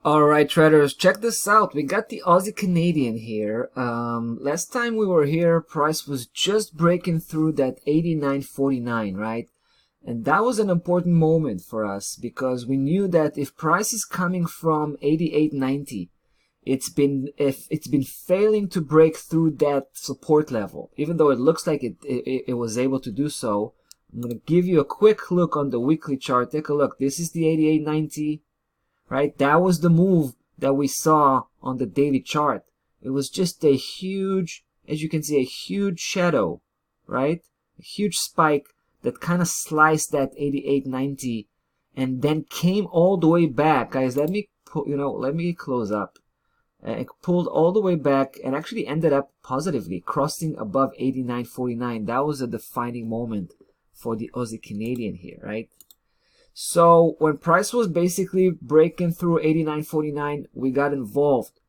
Alright traders, check this out. We got the Aussie Canadian here. Last time we were here, price was just breaking through that 89.49, right? And that was an important moment for us because we knew that if price is coming from 88.90, it's been failing to break through that support level. Even though it looks like it was able to do so. I'm going to give you a quick look on the weekly chart. Take a look. This is the 88.90. Right, that was the move that we saw on the daily chart. It was just a huge, as you can see, a huge shadow, right? A huge spike that kind of sliced that 88.90 and then came all the way back. Guys, let me close up. It pulled all the way back and actually ended up positively crossing above 89.49. That was a defining moment for the Aussie Canadian here, right? So when price was basically breaking through 89.49, we got involved.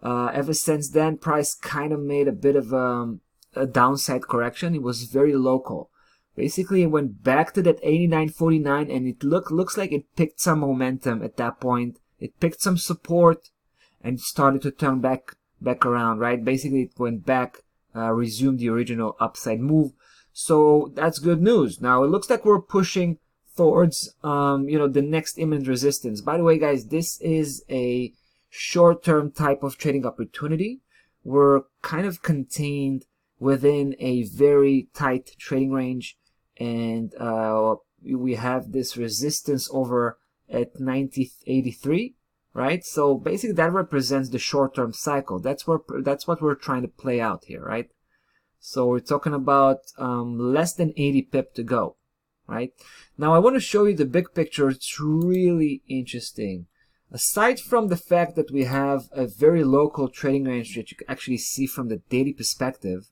Ever since then, price kind of made a bit of a downside correction. It was very local. Basically, it went back to that 89.49, and it looks like it picked some momentum at that point. It picked some support and started to turn back around, right? Basically, it went back, resumed the original upside move. So that's good news. Now it looks like we're pushing towards the next imminent resistance. By the way, guys, this is a short-term type of trading opportunity. We're kind of contained within a very tight trading range, and we have this resistance over at 90.83, right? So basically that represents the short-term cycle. That's what we're trying to play out here, right? So we're talking about less than 80 pip to go. Right? Now I want to show you the big picture. It's really interesting. Aside from the fact that we have a very local trading range that you can actually see from the daily perspective,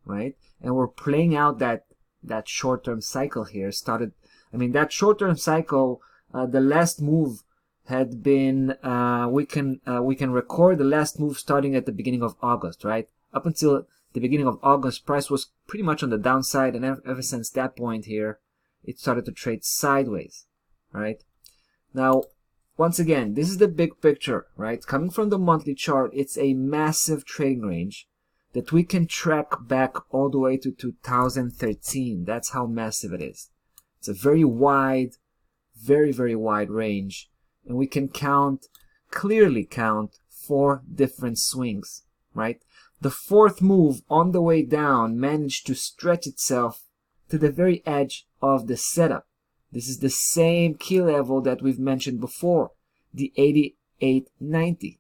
right? And we're playing out that short-term cycle here. That short-term cycle, the last move had been, we can record the last move starting at the beginning of August, right? Up until the beginning of August, price was pretty much on the downside, and ever since that point here, it started to trade sideways, right? Now, once again, this is the big picture, right? Coming from the monthly chart, it's a massive trading range that we can track back all the way to 2013. That's how massive it is. It's a very wide, very, very wide range. And we can clearly count 4 different swings, right? The fourth move on the way down managed to stretch itself to the very edge of the setup. This is the same key level that we've mentioned before, the 88.90,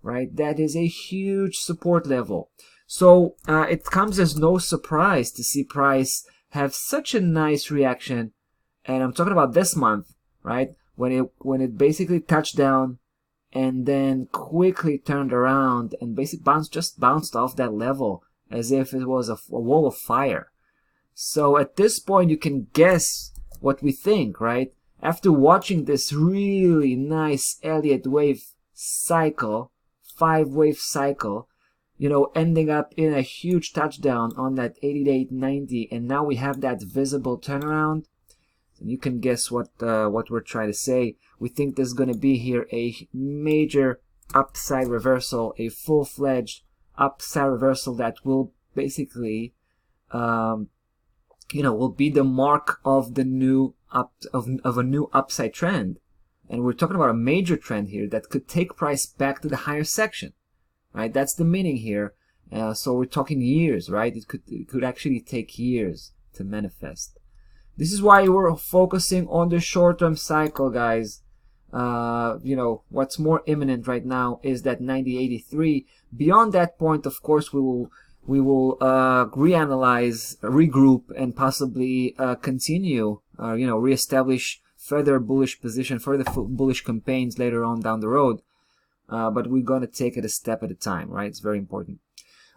right? That is a huge support level. So it comes as no surprise to see price have such a nice reaction, and I'm talking about this month, right? When it basically touched down and then quickly turned around and basically bounced off that level as if it was a wall of fire. So at this point, you can guess what we think, right? After watching this really nice Elliott wave cycle, 5-wave cycle, ending up in a huge touchdown on that 88.90, and now we have that visible turnaround. And you can guess what we're trying to say. We think there's going to be here a major upside reversal, a full-fledged upside reversal that will basically will be the mark of the new of a new upside trend. And we're talking about a major trend here that could take price back to the higher section, right? That's the meaning here. So we're talking years, right? It could actually take years to manifest. This is why we're focusing on the short-term cycle, guys. What's more imminent right now is that 90.83. Beyond that point, of course, we will reanalyze, regroup, and possibly continue, reestablish further bullish position, further bullish campaigns later on down the road. But we're going to take it a step at a time, right? It's very important.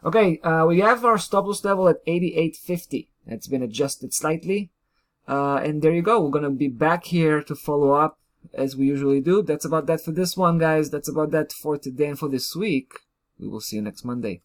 Okay, we have our stop loss level at 88.50. It's been adjusted slightly. And there you go. We're going to be back here to follow up as we usually do. That's about that for this one, guys. That's about that for today and for this week. We will see you next Monday.